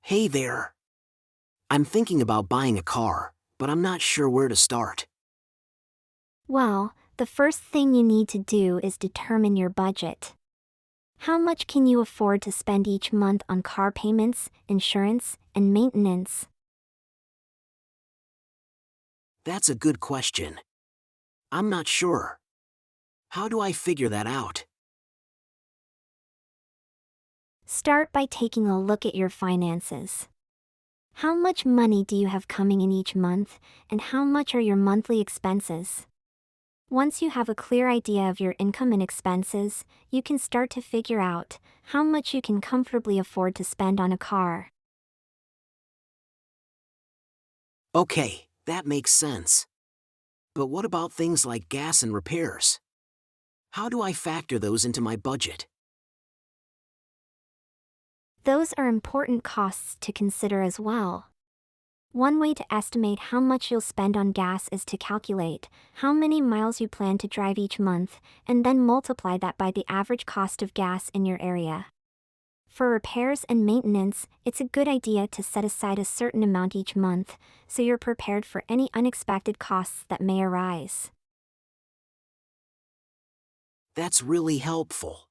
Hey there. I'm thinking about buying a car, but I'm not sure where to start. Well, the first thing you need to do is determine your budget. How much can you afford to spend each month on car payments, insurance, and maintenance? That's a good question. I'm not sure. How do I figure that out? Start by taking a look at your finances. How much money do you have coming in each month, and how much are your monthly expenses? Once you have a clear idea of your income and expenses, you can start to figure out how much you can comfortably afford to spend on a car. Okay, that makes sense. But what about things like gas and repairs? How do I factor those into my budget? Those are important costs to consider as well. One way to estimate how much you'll spend on gas is to calculate how many miles you plan to drive each month, and then multiply that by the average cost of gas in your area. For repairs and maintenance, it's a good idea to set aside a certain amount each month, so you're prepared for any unexpected costs that may arise. That's really helpful.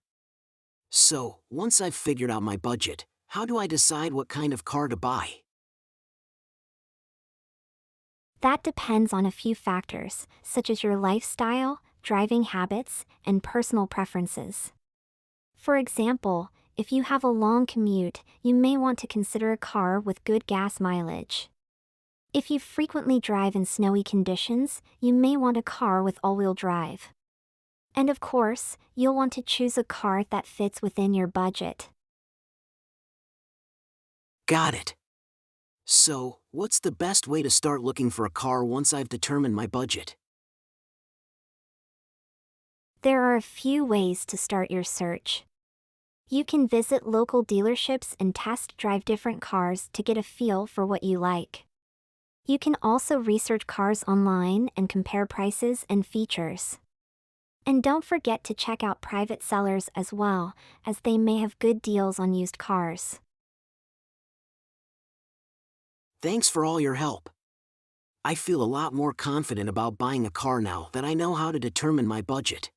So, once I've figured out my budget, how do I decide what kind of car to buy? That depends on a few factors, such as your lifestyle, driving habits, and personal preferences. For example, if you have a long commute, you may want to consider a car with good gas mileage. If you frequently drive in snowy conditions, you may want a car with all-wheel drive. And of course, you'll want to choose a car that fits within your budget. Got it. So, what's the best way to start looking for a car once I've determined my budget? There are a few ways to start your search. You can visit local dealerships and test drive different cars to get a feel for what you like. You can also research cars online and compare prices and features. And don't forget to check out private sellers as well, as they may have good deals on used cars. Thanks for all your help. I feel a lot more confident about buying a car now that I know how to determine my budget.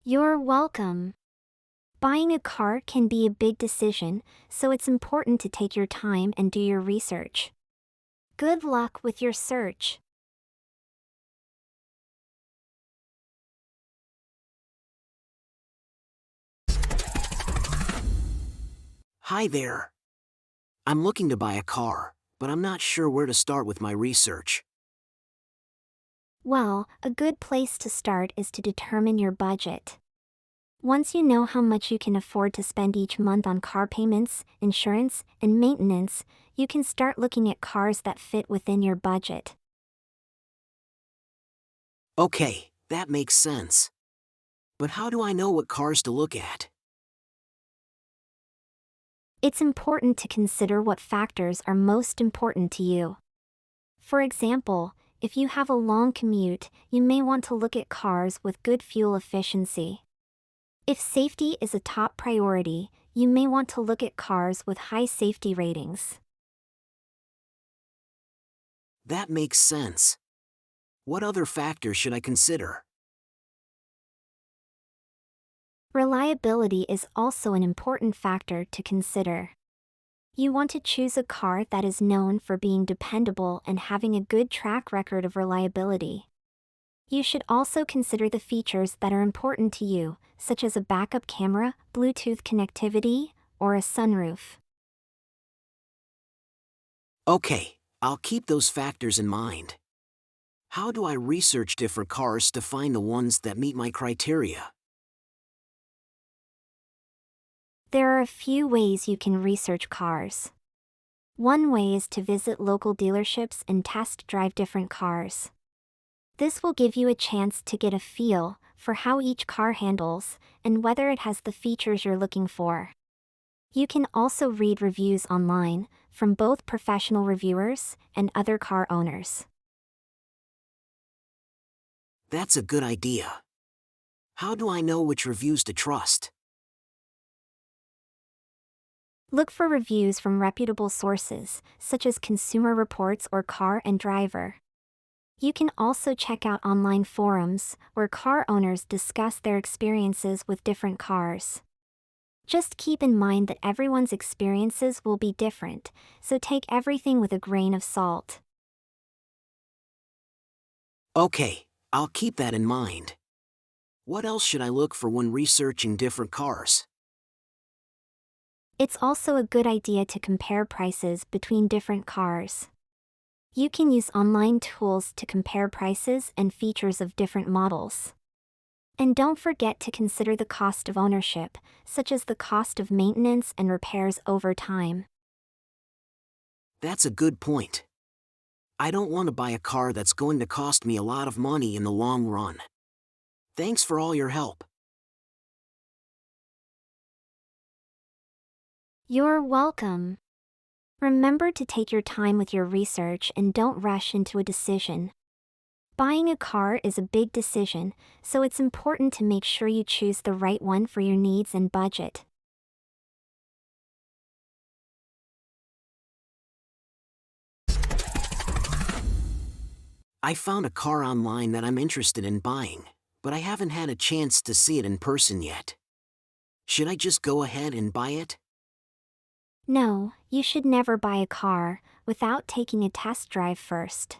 You're welcome. Buying a car can be a big decision, so it's important to take your time and do your research. Good luck with your search. Hi there. I'm looking to buy a car, but I'm not sure where to start with my research. Well, a good place to start is to determine your budget. Once you know how much you can afford to spend each month on car payments, insurance, and maintenance, you can start looking at cars that fit within your budget. Okay, that makes sense. But how do I know what cars to look at? It's important to consider what factors are most important to you. For example, if you have a long commute, you may want to look at cars with good fuel efficiency. If safety is a top priority, you may want to look at cars with high safety ratings. That makes sense. What other factors should I consider? Reliability is also an important factor to consider. You want to choose a car that is known for being dependable and having a good track record of reliability. You should also consider the features that are important to you, such as a backup camera, Bluetooth connectivity, or a sunroof. Okay, I'll keep those factors in mind. How do I research different cars to find the ones that meet my criteria? There are a few ways you can research cars. One way is to visit local dealerships and test drive different cars. This will give you a chance to get a feel for how each car handles and whether it has the features you're looking for. You can also read reviews online from both professional reviewers and other car owners. That's a good idea. How do I know which reviews to trust? Look for reviews from reputable sources, such as Consumer Reports or Car and Driver. You can also check out online forums, where car owners discuss their experiences with different cars. Just keep in mind that everyone's experiences will be different, so take everything with a grain of salt. Okay, I'll keep that in mind. What else should I look for when researching different cars? It's also a good idea to compare prices between different cars. You can use online tools to compare prices and features of different models. And don't forget to consider the cost of ownership, such as the cost of maintenance and repairs over time. That's a good point. I don't want to buy a car that's going to cost me a lot of money in the long run. Thanks for all your help. You're welcome. Remember to take your time with your research and don't rush into a decision. Buying a car is a big decision, so it's important to make sure you choose the right one for your needs and budget. I found a car online that I'm interested in buying, but I haven't had a chance to see it in person yet. Should I just go ahead and buy it? No, you should never buy a car without taking a test drive first.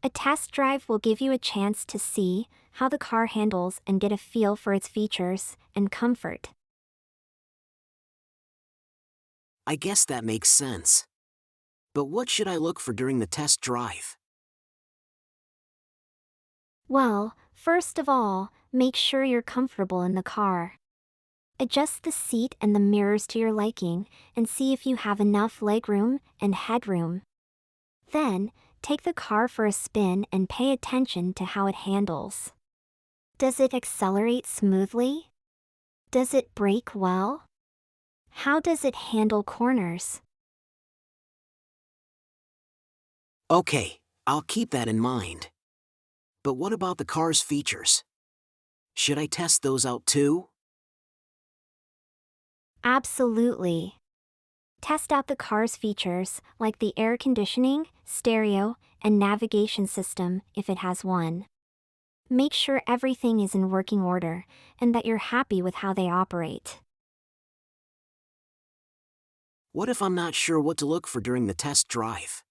A test drive will give you a chance to see how the car handles and get a feel for its features and comfort. I guess that makes sense. But what should I look for during the test drive? Well, first of all, make sure you're comfortable in the car. Adjust the seat and the mirrors to your liking and see if you have enough legroom and headroom. Then, take the car for a spin and pay attention to how it handles. Does it accelerate smoothly? Does it brake well? How does it handle corners? Okay, I'll keep that in mind. But what about the car's features? Should I test those out too? Absolutely. Test out the car's features, like the air conditioning, stereo, and navigation system, if it has one. Make sure everything is in working order, and that you're happy with how they operate. What if I'm not sure what to look for during the test drive?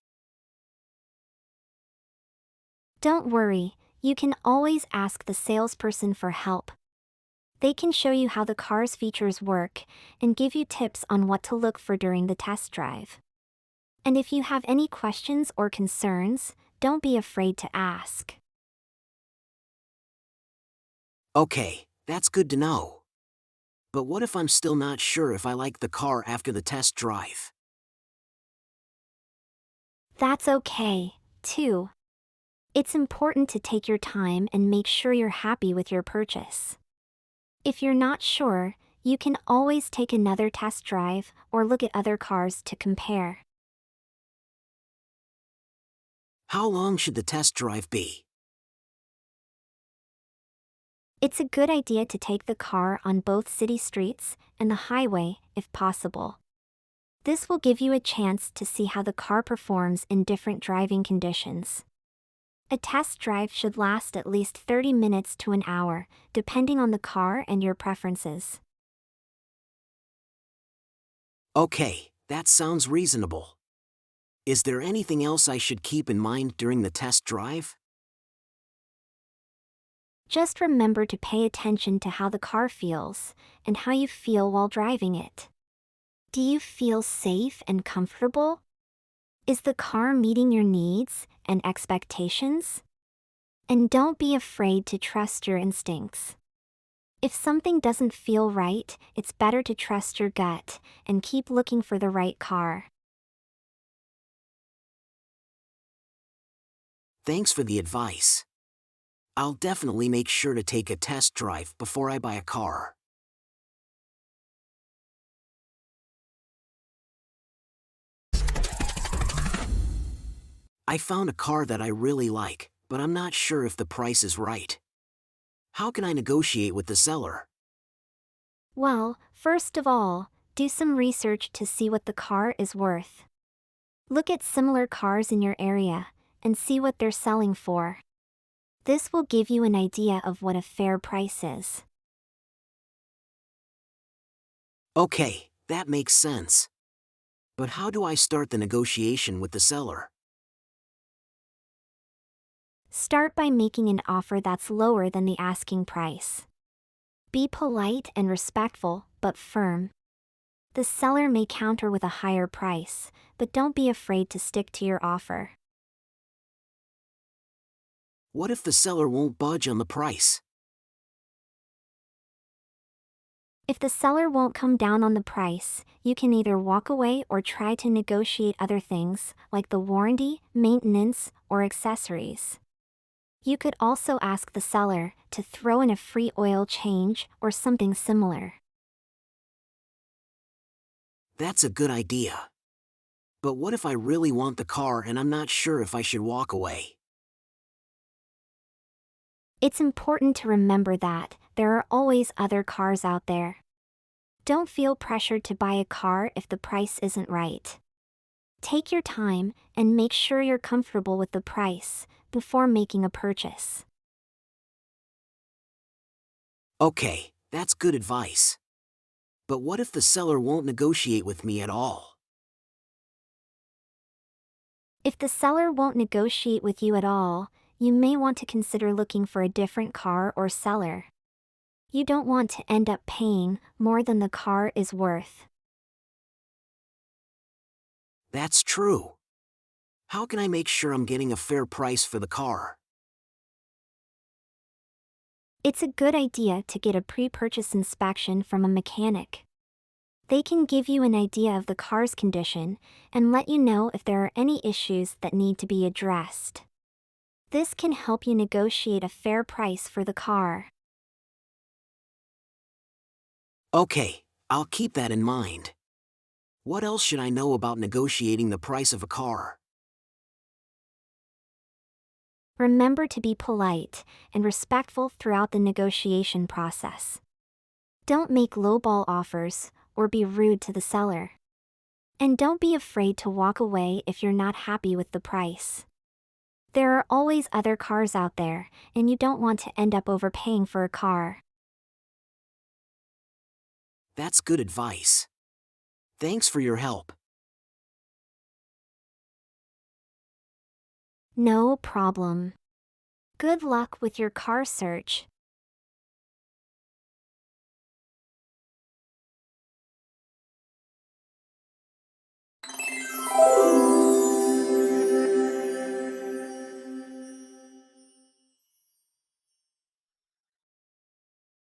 Don't worry, you can always ask the salesperson for help. They can show you how the car's features work and give you tips on what to look for during the test drive. And if you have any questions or concerns, don't be afraid to ask. Okay, that's good to know. But what if I'm still not sure if I like the car after the test drive? That's okay, too. It's important to take your time and make sure you're happy with your purchase. If you're not sure, you can always take another test drive or look at other cars to compare. How long should the test drive be? It's a good idea to take the car on both city streets and the highway, if possible. This will give you a chance to see how the car performs in different driving conditions. A test drive should last at least 30 minutes to an hour, depending on the car and your preferences. Okay, that sounds reasonable. Is there anything else I should keep in mind during the test drive? Just remember to pay attention to how the car feels and how you feel while driving it. Do you feel safe and comfortable? Is the car meeting your needs and expectations? And don't be afraid to trust your instincts. If something doesn't feel right, it's better to trust your gut and keep looking for the right car. Thanks for the advice. I'll definitely make sure to take a test drive before I buy a car. I found a car that I really like, but I'm not sure if the price is right. How can I negotiate with the seller? Well, first of all, Do some research to see what the car is worth. Look at similar cars in your area and see what they're selling for. This will give you an idea of what a fair price is. Okay, that makes sense. But how do I start the negotiation with the seller? Start by making an offer that's lower than the asking price. Be polite and respectful, but firm. The seller may counter with a higher price, but don't be afraid to stick to your offer. What if the seller won't budge on the price? If the seller won't come down on the price, you can either walk away or try to negotiate other things, like the warranty, maintenance, or accessories. You could also ask the seller to throw in a free oil change or something similar. That's a good idea. But what if I really want the car and I'm not sure if I should walk away? It's important to remember that there are always other cars out there. Don't feel pressured to buy a car if the price isn't right. Take your time and make sure you're comfortable with the price before making a purchase. Okay, that's good advice. But what if the seller won't negotiate with me at all? If the seller won't negotiate with you at all, you may want to consider looking for a different car or seller. You don't want to end up paying more than the car is worth. That's true. How can I make sure I'm getting a fair price for the car? It's a good idea to get a pre-purchase inspection from a mechanic. They can give you an idea of the car's condition and let you know if there are any issues that need to be addressed. This can help you negotiate a fair price for the car. Okay, I'll keep that in mind. What else should I know about negotiating the price of a car? Remember to be polite and respectful throughout the negotiation process. Don't make lowball offers or be rude to the seller. And don't be afraid to walk away if you're not happy with the price. There are always other cars out there, and you don't want to end up overpaying for a car. That's good advice. Thanks for your help. No problem. Good luck with your car search.